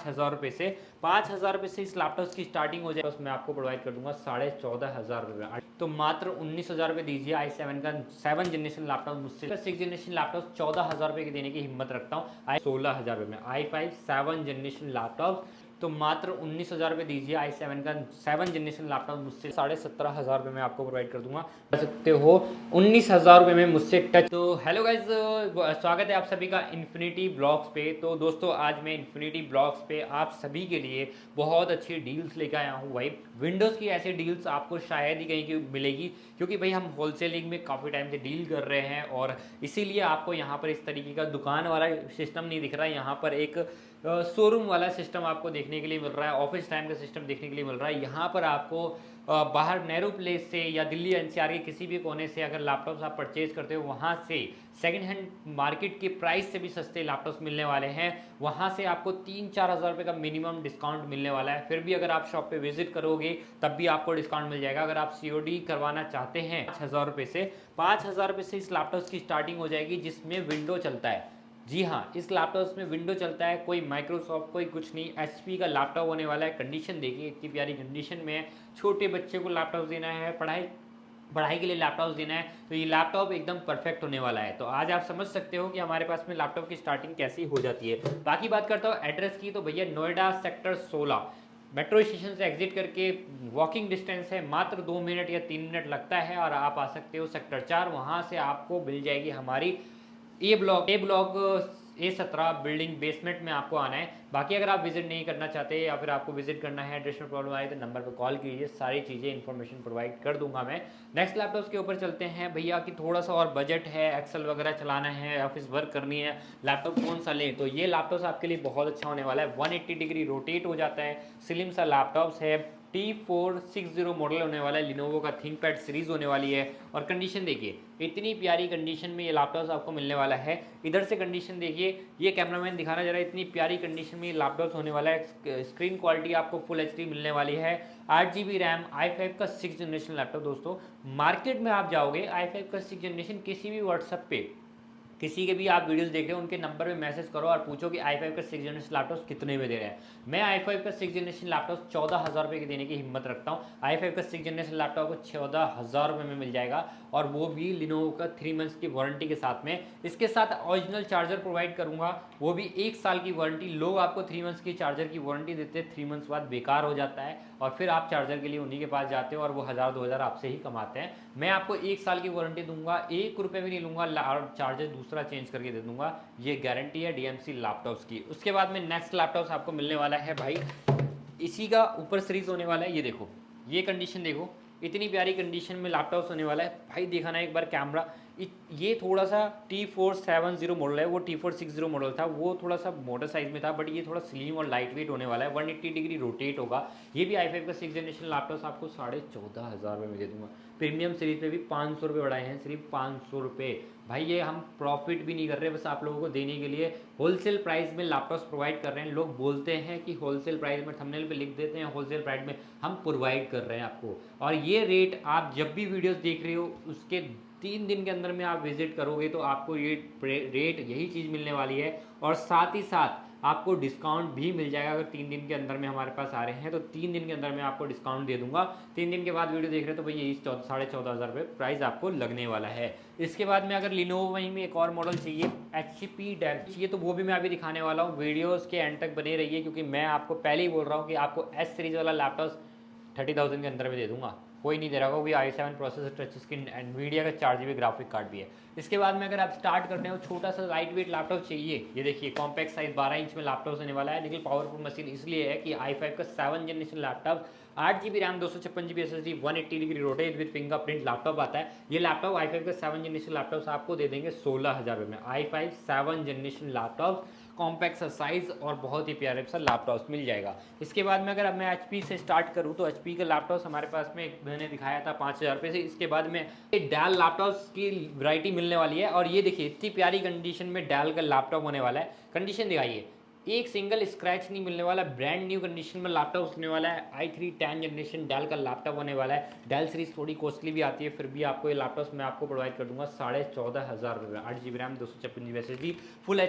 5,000 रुपये से। 5,000 रुपये से इस लैपटॉप की स्टार्टिंग हो जाए, मैं आपको प्रोवाइड कर दूंगा 14,500 रुपये में। तो मात्र 19,000 रुपये दीजिए i7 का 7 जनरेशन लैपटॉप मुझसे। 6 जनरेशन लैपटॉप 14,000 रुपये की देने की हिम्मत रखता हूँ। 16,000 रुपये में i5 7 जनरेशन लैपटॉप, तो मात्र 19,000 रुपये दीजिए i7 का 7 जनरेशन लैपटॉप मुझसे 17,500 रुपये में आपको प्रोवाइड कर दूंगा। कर सकते हो 19,000 रुपये में मुझसे टच। तो हेलो गाइज, स्वागत है आप सभी का इन्फिनिटी ब्लॉग्स पे। तो दोस्तों आज मैं इन्फिनिटी ब्लॉग्स पे आप सभी के लिए बहुत अच्छी डील्स लेकर आया हूँ भाई। विंडोज़ की ऐसी डील्स आपको शायद ही कहीं की मिलेगी, क्योंकि भाई हम होलसेलिंग में काफ़ी टाइम से डील कर रहे हैं और इसीलिए आपको यहाँ पर इस तरीके का दुकान वाला सिस्टम नहीं दिख रहा है। यहाँ पर एक शोरूम वाला सिस्टम आपको देखने के लिए मिल रहा है, ऑफिस टाइम का सिस्टम देखने के लिए मिल रहा है। यहाँ पर आपको बाहर नेहरू प्लेस से या दिल्ली एनसीआर के किसी भी कोने से अगर लैपटॉप्स आप परचेज करते हो, वहाँ से सेकंड हैंड मार्केट के प्राइस से भी सस्ते लैपटॉप्स मिलने वाले हैं। वहाँ से आपको 3-4 हज़ार रुपये का मिनिमम डिस्काउंट मिलने वाला है। फिर भी अगर आप शॉप पे विजिट करोगे तब भी आपको डिस्काउंट मिल जाएगा। अगर आप COD करवाना चाहते हैं 5,000 रुपये से, 5,000 रुपये से इस लैपटॉप की स्टार्टिंग हो जाएगी, जिसमें विंडो चलता है। जी हाँ, इस लैपटॉप में विंडो चलता है, कोई माइक्रोसॉफ्ट कोई कुछ नहीं, HP का लैपटॉप होने वाला है। कंडीशन देखिए इतनी प्यारी कंडीशन में है। छोटे बच्चे को लैपटॉप देना है, पढ़ाई के लिए लैपटॉप देना है, तो ये लैपटॉप एकदम परफेक्ट होने वाला है। तो आज आप समझ सकते हो कि हमारे पास में लैपटॉप की स्टार्टिंग कैसी हो जाती है। बाकी बात करता हूँ एड्रेस की, तो भैया नोएडा सेक्टर 16 मेट्रो स्टेशन से एग्जिट करके वॉकिंग डिस्टेंस है, मात्र 2 मिनट या 3 मिनट लगता है और आप आ सकते हो सेक्टर 4। वहाँ से आपको मिल जाएगी हमारी ए ब्लॉक A17 बिल्डिंग बेसमेंट में आपको आना है। बाकी अगर आप विजिट नहीं करना चाहते या फिर आपको विजिट करना है, एड्रेस में प्रॉब्लम आई, तो नंबर पर कॉल कीजिए, सारी चीज़ें इन्फॉर्मेशन प्रोवाइड कर दूंगा मैं। नेक्स्ट लैपटॉप्स के ऊपर चलते हैं भैया कि थोड़ा सा और बजट है, एक्सेल वगैरह चलाना है, ऑफिस वर्क करनी है, लैपटॉप कौन सा लें। तो ये लैपटॉप आपके लिए बहुत अच्छा होने वाला है। 180 डिग्री रोटेट हो जाता है, स्लिम सा लैपटॉप्स है, T460 मॉडल होने वाला है, लिनोवो का थिंकपैड सीरीज होने वाली है। और कंडीशन देखिए इतनी प्यारी कंडीशन में ये लैपटॉप आपको मिलने वाला है। इधर से कंडीशन देखिए, ये कैमरामैन दिखाना जरा, इतनी प्यारी कंडीशन में ये लैपटॉप होने वाला है। स्क्रीन क्वालिटी आपको फुल HD मिलने वाली है। 8GB रैम, i5 का 6 जनरेशन लैपटॉप। दोस्तों मार्केट में आप जाओगे i5 का 6 जनरेशन किसी भी व्हाट्सएप पे किसी के भी आप वीडियोस देख रहे हो उनके नंबर पे मैसेज करो और पूछो कि i5 का 6 जनरेशन लैपटॉप कितने में दे रहे हैं। मैं i5 का 6 जनरेशन लैपटॉप 14,000 रुपये की देने की हिम्मत रखता हूँ। i5 का 6 जनरेशन लैपटॉप को 14,000 रुपये में मिल जाएगा, और वो भी लिनोवो का 3 मंथ्स की वारंटी के साथ में। इसके साथ ओरिजिनल चार्जर प्रोवाइड करूँगा, वो भी 1 साल की वारंटी। लोग आपको 3 मंथ्स की चार्जर की वारंटी देते हैं, 3 मंथ्स बाद बेकार हो जाता है और फिर आप चार्जर के लिए उन्हीं के पास जाते हो और वो 1,000-2,000 आपसे ही कमाते हैं। मैं आपको 1 साल की वारंटी दूंगा, 1 रुपये भी नहीं लूँगा, चार्जर दूसरा चेंज करके दे दूंगा। ये गारंटी है DMC लैपटॉप्स की। उसके बाद में नेक्स्ट लैपटॉप्स आपको मिलने वाला है भाई, इसी का ऊपर सीरीज होने वाला है। ये देखो, ये कंडीशन देखो, इतनी प्यारी कंडीशन में लैपटॉप्स होने वाला है भाई। देखा ना एक बार कैमरा, ये थोड़ा सा T470 मॉडल है, वो T460 मॉडल था, वो थोड़ा सा मोटर साइज में था, बट ये थोड़ा स्लिम और लाइट वेट होने वाला है। 180 डिग्री रोटेट होगा। ये भी i5 का 6 जनरेशन लैपटॉप आपको 14,500 रुपये में दे दूंगा। प्रीमियम सीरीज में भी 500 रुपये बढ़ाए हैं, सिर्फ 500 रुपये भाई। ये हम प्रॉफिट भी नहीं कर रहे, बस आप लोगों को देने के लिए होलसेल प्राइस में लैपटॉप्स प्रोवाइड कर रहे हैं। लोग बोलते हैं कि होलसेल प्राइस में, थंबनेल पे लिख देते हैं होलसेल प्राइस में, हम प्रोवाइड कर रहे हैं आपको। और ये रेट आप जब भी वीडियोस देख रहे हो उसके 3 दिन के अंदर में आप विजिट करोगे तो आपको ये रेट यही चीज़ मिलने वाली है। और साथ ही साथ आपको डिस्काउंट भी मिल जाएगा। अगर 3 दिन के अंदर में हमारे पास आ रहे हैं तो 3 दिन के अंदर में आपको डिस्काउंट दे दूंगा। 3 दिन के बाद वीडियो देख रहे हो तो भाई यही 14,500 रुपये प्राइस आपको लगने वाला है। इसके बाद में अगर लिनोवो वहीं में एक और मॉडल चाहिए, HP डेल चाहिए, तो वो भी मैं अभी दिखाने वाला हूँ। वीडियोज़ के एंड तक बने रहिए, क्योंकि मैं आपको पहले ही बोल रहा हूँ कि आपको S सीरीज़ वाला लैपटॉप 30,000 के अंदर में दे दूंगा। कोई नहीं दे रहा होगा। वो भी i7 processor, touch screen, Nvidia का 4GB ग्राफिक कार्ड भी है। इसके बाद में अगर आप स्टार्ट करते हो, छोटा सा लाइट वेट लैपटॉप चाहिए, ये देखिए कॉम्पैक्ट साइज 12 इंच में लैपटॉप होने वाला है। लेकिन पावरफुल मशीन इसलिए है कि i5 का 7 generation laptop, 8GB RAM, 256GB SSD, 180 degree rotate with fingerprint laptop आता है। ये लैपटॉप i5 का 7 जनरेशन लैपटॉप आपको दे देंगे 16,000 रुपये में। i5 7 जनरेशन लैपटॉप, कॉम्पैक्ट सा साइज और बहुत ही प्यारे सा लैपटॉप मिल जाएगा। इसके बाद में अगर अब मैं HP से स्टार्ट करूं तो HP का लैपटॉप हमारे पास में मैंने दिखाया था 5,000 रुपये से। इसके बाद में डेल लैपटॉप्स की वैरायटी मिलने वाली है। और ये देखिए इतनी प्यारी कंडीशन में डेल का लैपटॉप होने वाला है। कंडीशन दिखाइए, एक सिंगल स्क्रैच नहीं मिलने वाला, ब्रांड न्यू कंडीशन में लैपटॉप होने वाला है। i3 10 जनरेशन डेल का लैपटॉप होने वाला है। डेल सीरीज थोड़ी कॉस्टली भी आती है, फिर भी आपको ये लैपटॉप मैं आपको प्रोवाइड कर दूंगा 14,500 रुपये में। 8 GB RAM, 256 GB SSD, full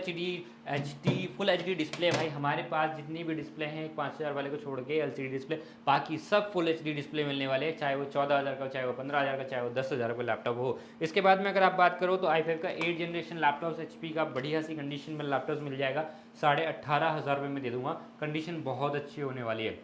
H D display. भाई हमारे पास जितनी भी डिस्प्ले हैं 5,000 वाले को छोड़ के LCD डिस्प्ले, बाकी सब फुल HD डिस्प्ले मिलने वाले हैं, चाहे वो 14,000 का, चाहे वो 15,000 का, चाहे वो 10,000 का लैपटॉप हो। इसके बाद में अगर आप बात करो तो i5 का 8 जनरेशन लैपटॉप HP का बढ़िया सी कंडीशन में लैपटॉप मिल जाएगा, 18,500 रुपये में दे दूंगा। कंडीशन बहुत अच्छी होने वाली है।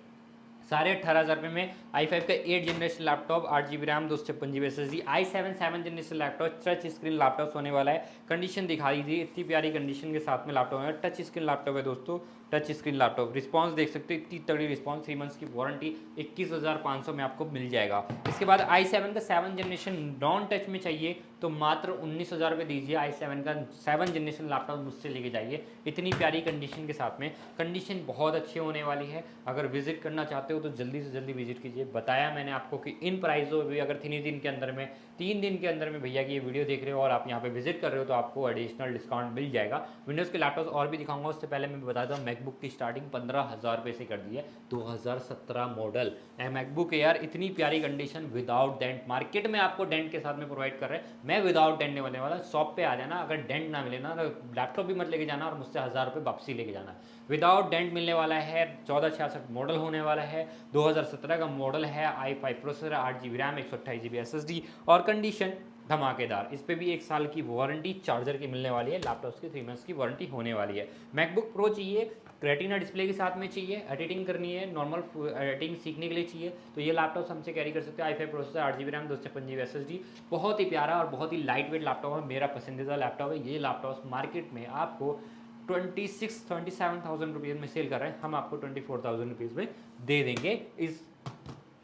18,500 रुपये में i5 का 8 generation laptop, 8 GB RAM, 256 GB SSD, i7 7 generation laptop, touch screen laptop होने वाला है। कंडीशन दिखा दीजिए, इतनी प्यारी कंडीशन के साथ में लैपटॉप है। टच स्क्रीन लैपटॉप है दोस्तों, टच स्क्रीन लैपटॉप। रिस्पांस देख सकते हो, इतनी तगड़ी रिस्पांस, 3 मंथ्स की वारंटी, 21,500 में आपको मिल जाएगा। इसके बाद i7 का 7 जनरेशन नॉन टच में चाहिए तो मात्र 19,000 रुपये दीजिए। i7 का 7 जनरेशन लैपटॉप मुझसे लेके जाइए, इतनी प्यारी कंडीशन के साथ में। कंडीशन बहुत अच्छी होने वाली है। अगर विजिट करना चाहते हो तो जल्दी से जल्दी विजिट कीजिए। बताया मैंने आपको कि इन प्राइसों भी अगर 3 दिन के अंदर में, 3 दिन के अंदर में भैया की ये वीडियो देख रहे हो और आप यहाँ पे विजिट कर रहे हो तो आपको एडिशनल डिस्काउंट मिल जाएगा। विंडोज़ के लैपटॉप और भी दिखाऊंगा, उससे पहले मैं बता दूँ मैकबुक की स्टार्टिंग 15,000 रुपये से कर दी है। 2017 मॉडल मैकबुक यार, इतनी प्यारी कंडीशन विदाउट डेंट। मार्केट में आपको डेंट के साथ में प्रोवाइड कर रहे हैं, मैं विदाउट डेंट नहीं होने वाला। शॉप पे आ जाना, अगर डेंट ना मिले ना तो लैपटॉप भी मत लेके जाना और मुझसे 1,000 रुपये वापसी लेके जाना। विदाउट डेंट मिलने वाला है। 1466 मॉडल होने वाला है, 2017 का मॉडल है। i5 processor, 8 GB RAM, 128 GB SSD और कंडीशन धमाकेदार। इस पर भी 1 साल की वारंटी चार्जर की मिलने वाली है। लैपटॉप की 3 मंथ्स की वारंटी होने वाली है। मैकबुक प्रो चाहिए, रेटिना डिस्प्ले के साथ में चाहिए, एडिटिंग करनी है, नॉर्मल एडिटिंग सीखने के लिए चाहिए तो ये लैपटॉप हमसे कैरी कर सकते हो। i5 processor, 8 GB RAM, 256 GB SSD, बहुत ही प्यारा और बहुत ही लाइट वेट लैपटॉप है। मेरा पसंदीदा लैपटॉप है। ये लैपटॉप मार्केट में आपको 27,000 रुपीज़ में सेल कर रहे हैं, हम आपको 24,000 रुपीज़ में दे देंगे इस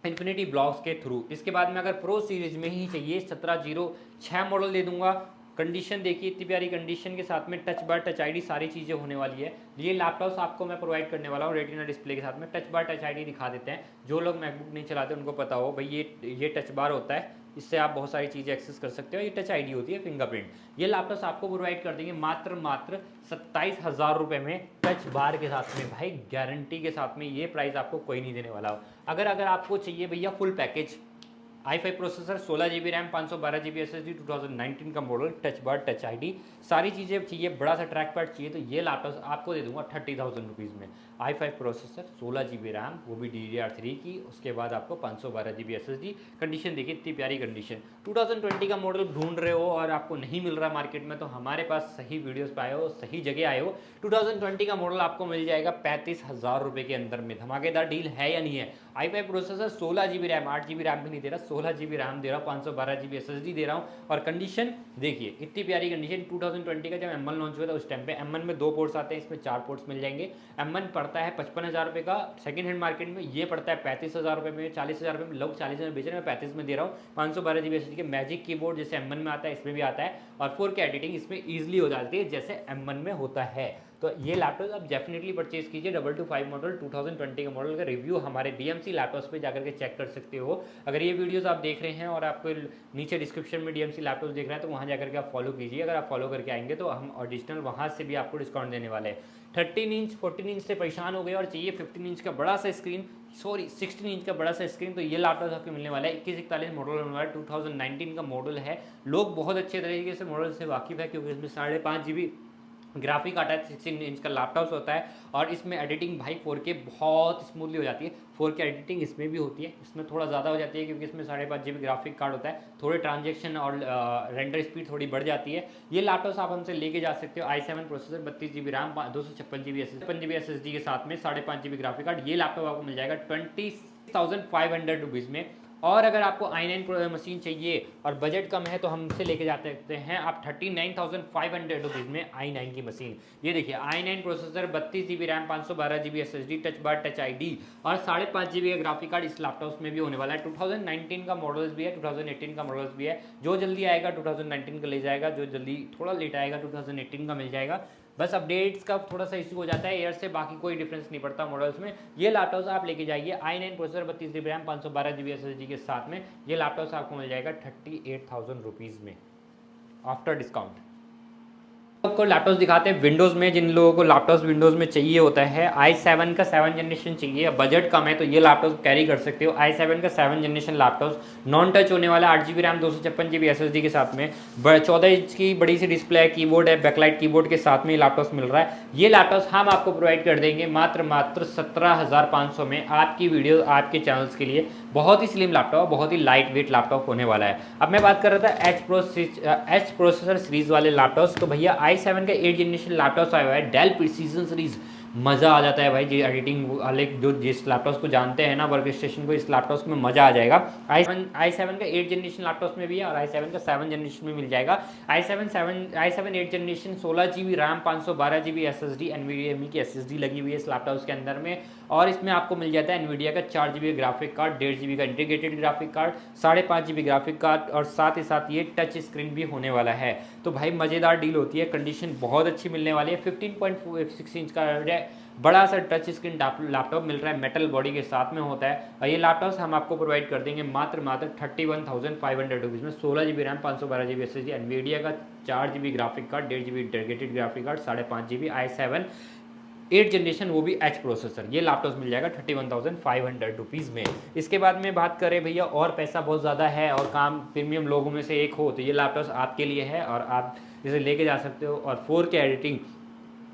इन्फिनिटी ब्लॉक्स के थ्रू। इसके बाद में अगर प्रो सीरीज में ही चाहिए 1706 मॉडल दे दूंगा। कंडीशन देखिए, इतनी प्यारी कंडीशन के साथ में टच बार टच आईडी सारी चीज़ें होने वाली है। ये लैपटॉप्स आपको मैं प्रोवाइड करने वाला हूँ रेटिना डिस्प्ले के साथ में। टच बार टच आईडी दिखा देते हैं, जो लोग मैकबुक नहीं चलाते उनको पता हो भाई ये टच बार होता है, इससे आप बहुत सारी चीज़ें एक्सेस कर सकते हो। ये टच आईडी होती है, फिंगरप्रिंट। ये लैपटॉप आपको प्रोवाइड कर देंगे मात्र 27,000 रुपये में टच बार के साथ में। भाई गारंटी के साथ में ये प्राइस आपको कोई नहीं देने वाला हो। अगर आपको चाहिए भैया full package, i5 processor, 16 GB RAM, 512 GB SSD, 2019 का model, touch bar touch ID सारी चीज़ें चाहिए, बड़ा सा ट्रैक पैड चाहिए तो ये लैपटॉप आपको दे दूंगा 30,000 रुपीज़ में। i5 प्रोसेसर, 16 GB रैम, वो भी DDR3 की, उसके बाद आपको 512 GB SSD। कंडीशन देखिए, इतनी प्यारी कंडीशन। 2020 का मॉडल ढूंढ रहे हो और आपको नहीं मिल रहा मार्केट में तो हमारे पास सही वीडियोज़ पे आए हो, सही जगह आए हो। 2020 का मॉडल आपको मिल जाएगा 35,000 रुपये के अंदर में। धमाकेदार डील है या नहीं है? i5 processor, 16 GB RAM, 8 GB RAM भी नहीं दे रहा, 16 GB रैम दे रहा हूँ, 512 GB SSD दे रहा हूँ। और कंडीशन देखिए, इतनी प्यारी कंडीशन। 2020 का जब M1 लॉन्च हुआ था उस टाइम पे M1 में 2 पोर्ट्स आते हैं, इसमें 4 पोर्ट्स मिल जाएंगे। M1 पड़ता है 55,000 रुपये का सेकंड हैंड मार्केट में, ये पड़ता है 35,000 रुपये में, 40,000 रुपये में। लोग 40 में बेच रहे हैं, मैं 35 में दे रहा हूँ। 512 GB SSD के मैजिक कीबोर्ड जैसे M1 में आता है इसमें भी आता है, और 4K एडिटिंग इसमें ईजिली हो जाती है जैसे M1 में होता है। तो ये लैपटॉप आप डेफिनेटली परचेज कीजिए। 225 मॉडल 2020 का मॉडल का रिव्यू हमारे DMC लैपटॉप्स पे जाकर के चेक कर सकते हो। अगर ये वीडियोस आप देख रहे हैं और आपको नीचे डिस्क्रिप्शन में DMC लैपटॉप देख रहे हैं तो वहाँ जाकर के आप फॉलो कीजिए। अगर आप फॉलो करके आएंगे तो हम एडिशनल वहाँ से भी आपको डिस्काउंट देने वाले हैं। 13 इंच 14 इंच से परेशान हो गए और चाहिए 15 इंच का बड़ा सा स्क्रीन, 16 इंच का बड़ा सा स्क्रीन, तो ये लैपटॉप आपको मिलने वाला है। 2141 मॉडल होने वाला है, 2019 का मॉडल है। लोग बहुत अच्छे तरीके से मॉडल से वाकिफ़ है क्योंकि इसमें 5.5 GB ग्राफिक कार्ड है, 16 इंच का लैपटॉप होता है और इसमें एडिटिंग भाई 4K बहुत स्मूथली हो जाती है। 4K एडिटिंग इसमें भी होती है, इसमें थोड़ा ज़्यादा हो जाती है क्योंकि इसमें 5.5 GB ग्राफिक कार्ड होता है, थोड़े ट्रांजेक्शन और रेंडर स्पीड थोड़ी बढ़ जाती है। ये लैपटॉप आप हमसे लेके जा सकते हो। i7 processor, 32 GB RAM, 256 GB SSD के साथ में, 5.5 GB ग्राफिक कार्ड। ये लैपटॉप आपको मिल जाएगा 20,500 रुपीज़ में। और अगर आपको i9 मशीन चाहिए और बजट कम है तो हमसे लेके जाते सकते हैं आप 39,500 रुपीज़ में i9 की मशीन। ये देखिए i9 processor, 32 GB RAM, 512 GB SSD, touch bar touch ID और 5.5 GB का ग्राफिक कार्ड इस लैपटॉप में भी होने वाला है। 2019 का मॉडल्स भी है, 2018 का मॉडल्स भी है। जो जल्दी आएगा 2019 का ले जाएगा, जो जल्दी थोड़ा लेट आएगा 2018 का मिल जाएगा। बस अपडेट्स का थोड़ा सा इशू हो जाता है ईयर से, बाकी कोई डिफरेंस नहीं पड़ता मॉडल्स में। ये लैपटॉप्स आप लेके जाइए। i9 processor, 32 GB RAM, 512 GB SSD के साथ में ये लैपटॉप्स आपको मिल जाएगा 38,000 रुपीज़ में आफ्टर डिस्काउंट। आपको लैपटॉप दिखाते हैं विंडोज़ में। जिन लोगों को लैपटॉप विंडोज़ में चाहिए होता है, i7 का 7 जनरेशन चाहिए, बजट कम है तो ये लैपटॉप कैरी कर सकते हो। i7 का 7 जनरेशन लैपटॉप नॉन टच होने वाला, 8 GB रैम 256 GB SSD के साथ में, 14 इंच की बड़ी सी डिस्प्ले है, कीबोर्ड है, बैकलाइट कीबोर्ड के साथ में ये लैपटॉप मिल रहा है। ये लैपटॉप हम आपको प्रोवाइड कर देंगे मात्र 17,500 में, आपकी वीडियो आपके चैनल्स के लिए। बहुत ही स्लिम लैपटॉप, बहुत ही लाइट वेट लैपटॉप होने वाला है। अब मैं बात कर रहा था एच प्रोसेसर सीरीज वाले लैपटॉप्स, तो भैया i7 का 8 जनरेशन लैपटॉप आया हुआ है, डेल प्रिसीजन सीरीज। मज़ा आ जाता है भाई जी, एडिटिंग वाले जो जिस लैपटॉप को जानते हैं ना वर्क स्टेशन को, इस लैपटॉप में मज़ा आ जाएगा। i7 का 8 जनरेशन लैपटॉप में भी है और i7 का 7 जनरेशन में मिल जाएगा। i7 8 generation 16 GB RAM 512 GB SSD, NVIDIA की SSD लगी हुई है इस लैपटॉप के अंदर में। और इसमें आपको मिल जाता है NVIDIA का 4 GB ग्राफिक कार्ड, 1.5 GB का integrated graphic card, 5.5 GB graphic card, और साथ ही साथ ये टच स्क्रीन भी होने वाला है। तो भाई मज़ेदार डील होती है, कंडीशन बहुत अच्छी मिलने वाली है। 15.6 इंच का बड़ा सा टच स्क्रीन लैपटॉप मिल रहा है, मेटल बॉडी के साथ में होता है। और ये लैपटॉप हम आपको प्रोवाइड कर देंगे मात्र 31,500 रुपीज़ में। 16 GB RAM 512 GB SSD, NVIDIA का 4 GB graphic card, 1.5 GB integrated graphic card, 5.5 GB i7 8 generation, वो भी एच प्रोसेसर। ये लैपटॉप मिल जाएगा 31,500 रुपीज़ में। इसके बाद में बात करें भैया, और पैसा बहुत ज़्यादा है और काम प्रीमियम लोगों में से एक हो, तो ये लैपटॉप आपके लिए है और आप इसे लेके जा सकते हो और 4K एडिटिंग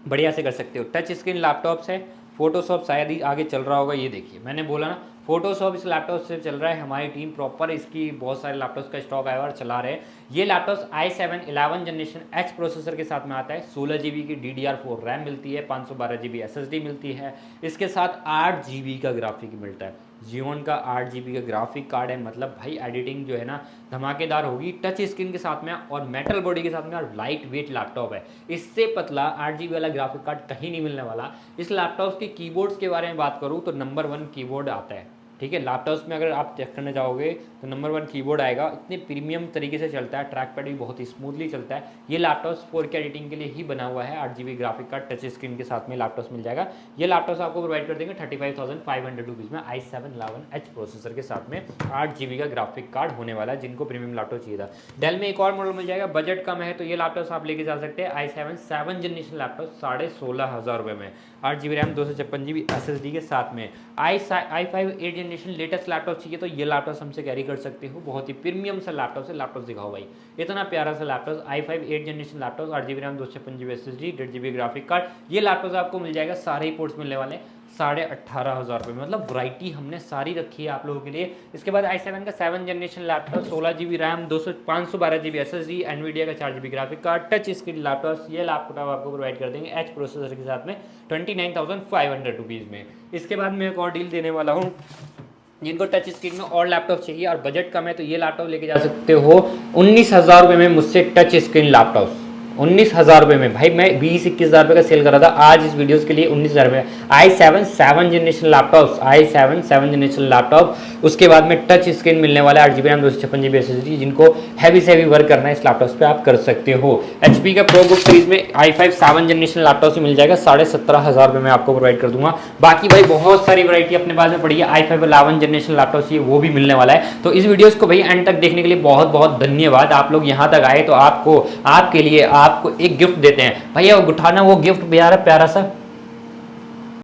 बढ़िया से कर सकते हो। टच स्क्रीन लैपटॉप्स है, फोटोशॉप शायद ही आगे चल रहा होगा, ये देखिए मैंने बोला ना फोटोशॉप इस लैपटॉप से चल रहा है। हमारी टीम प्रॉपर इसकी बहुत सारे लैपटॉप्स का स्टॉक आया और चला रहे हैं। ये laptop i7 11 generation H processor के साथ में आता है। 16 GB की DDR4 रैम मिलती है, 512 GB SSD मिलती है, इसके साथ 8 GB का ग्राफिक मिलता है। जियोन का 8 GB का ग्राफिक कार्ड है, मतलब भाई एडिटिंग जो है ना धमाकेदार होगी। टच स्क्रीन के साथ में और मेटल बॉडी के साथ में और लाइट वेट लैपटॉप है। इससे पतला 8 GB वाला ग्राफिक कार्ड कहीं नहीं मिलने वाला। इस लैपटॉप के कीबोर्ड्स के बारे में बात करूँ तो नंबर 1 कीबोर्ड आता है, ठीक है। लैपटॉप्स में अगर आप चेक करने जाओगे तो नंबर 1 कीबोर्ड आएगा, इतने प्रीमियम तरीके से चलता है, ट्रैक पैड भी बहुत ही स्मूथली चलता है। ये लैपटॉप 4K एडिटिंग के लिए ही बना हुआ है। 8 GB graphic card touch screen के साथ में लैपटॉप मिल जाएगा। ये लैपटॉप आपको प्रोवाइड कर देंगे 35,500 रुपीज़ में, i7 11 एच प्रोसेसर के साथ में 8 GB का ग्राफिक कार्ड होने वाला है, जिनको प्रीमियम लैपटॉप चाहिए था। डेल में एक और मॉडल मिल जाएगा, बजट कम है तो ये लैपटॉप आप लेके जा सकते हैं। i7 7 जनरेशन लैपटॉप 16,500 रुपये में, 8 GB रैम 256 GB SSD के साथ में। i5 8 जनरेशन लेटेस्ट लैपटॉप चाहिए तो ये लैपटॉप हमसे कैरी कर सकते हो। बहुत ही प्रीमियम सा लैपटॉप से लैपटॉप दिखाओ भाई, इतना प्यारा सा laptop i5 8 generation laptop, 8 GB RAM 256 GB SSD, 1.5 GB graphic card. ये लैपटॉप आपको मिल जाएगा, सारे ही पोर्ट्स मिलने वाले 18,500 रुपये में। मतलब वैरायटी हमने सारी रखी है आप लोगों के लिए। इसके बाद i7 का 7 generation laptop, 16 GB RAM 512 GB SSD, NVIDIA का 4 GB graphic card, touch screen laptop. ये लैपटॉप आपको प्रोवाइड कर देंगे एच प्रोसेसर के साथ में 29,500 रुपीज़ में। इसके बाद मैं एक और डील देने वाला हूँ, जिनको टच स्क्रीन में और लैपटॉप चाहिए और बजट कम है तो ये लैपटॉप लेके जा सकते हो 19,000 रुपये में मुझसे। टच स्क्रीन लैपटॉप 19,000 रुपये में भाई, मैं 20-21,000 रुपये का सेल कर रहा था, आज इस वीडियोस के लिए 19,000 रुपये। i7 7 generation laptop, i7 7 generation laptop. उसके बाद में टच स्क्रीन मिलने वाला है, 8 GB रैम 256 GB SSD, जिनको हैवी से हैवी वर्क करना है इस लैपटॉप पे आप कर सकते हो। HP का प्रो बुक सीरीज में i5 7 जनरेशन लैपटॉप से मिल जाएगा, 17,500 रुपये में आपको प्रोवाइड कर दूंगा। बाकी भाई बहुत सारी वैरायटी अपने पास में पड़ी है। i5 11 जनरेशन लैपटॉप चाहिए वो भी मिलने वाला है। तो इस वीडियोस को भाई एंड तक देखने के लिए बहुत बहुत धन्यवाद। आप लोग यहाँ तक आए तो आपको आपके लिए आपको एक गिफ्ट देते हैं भैया, उठाना वो गिफ्ट प्यारा प्यारा सा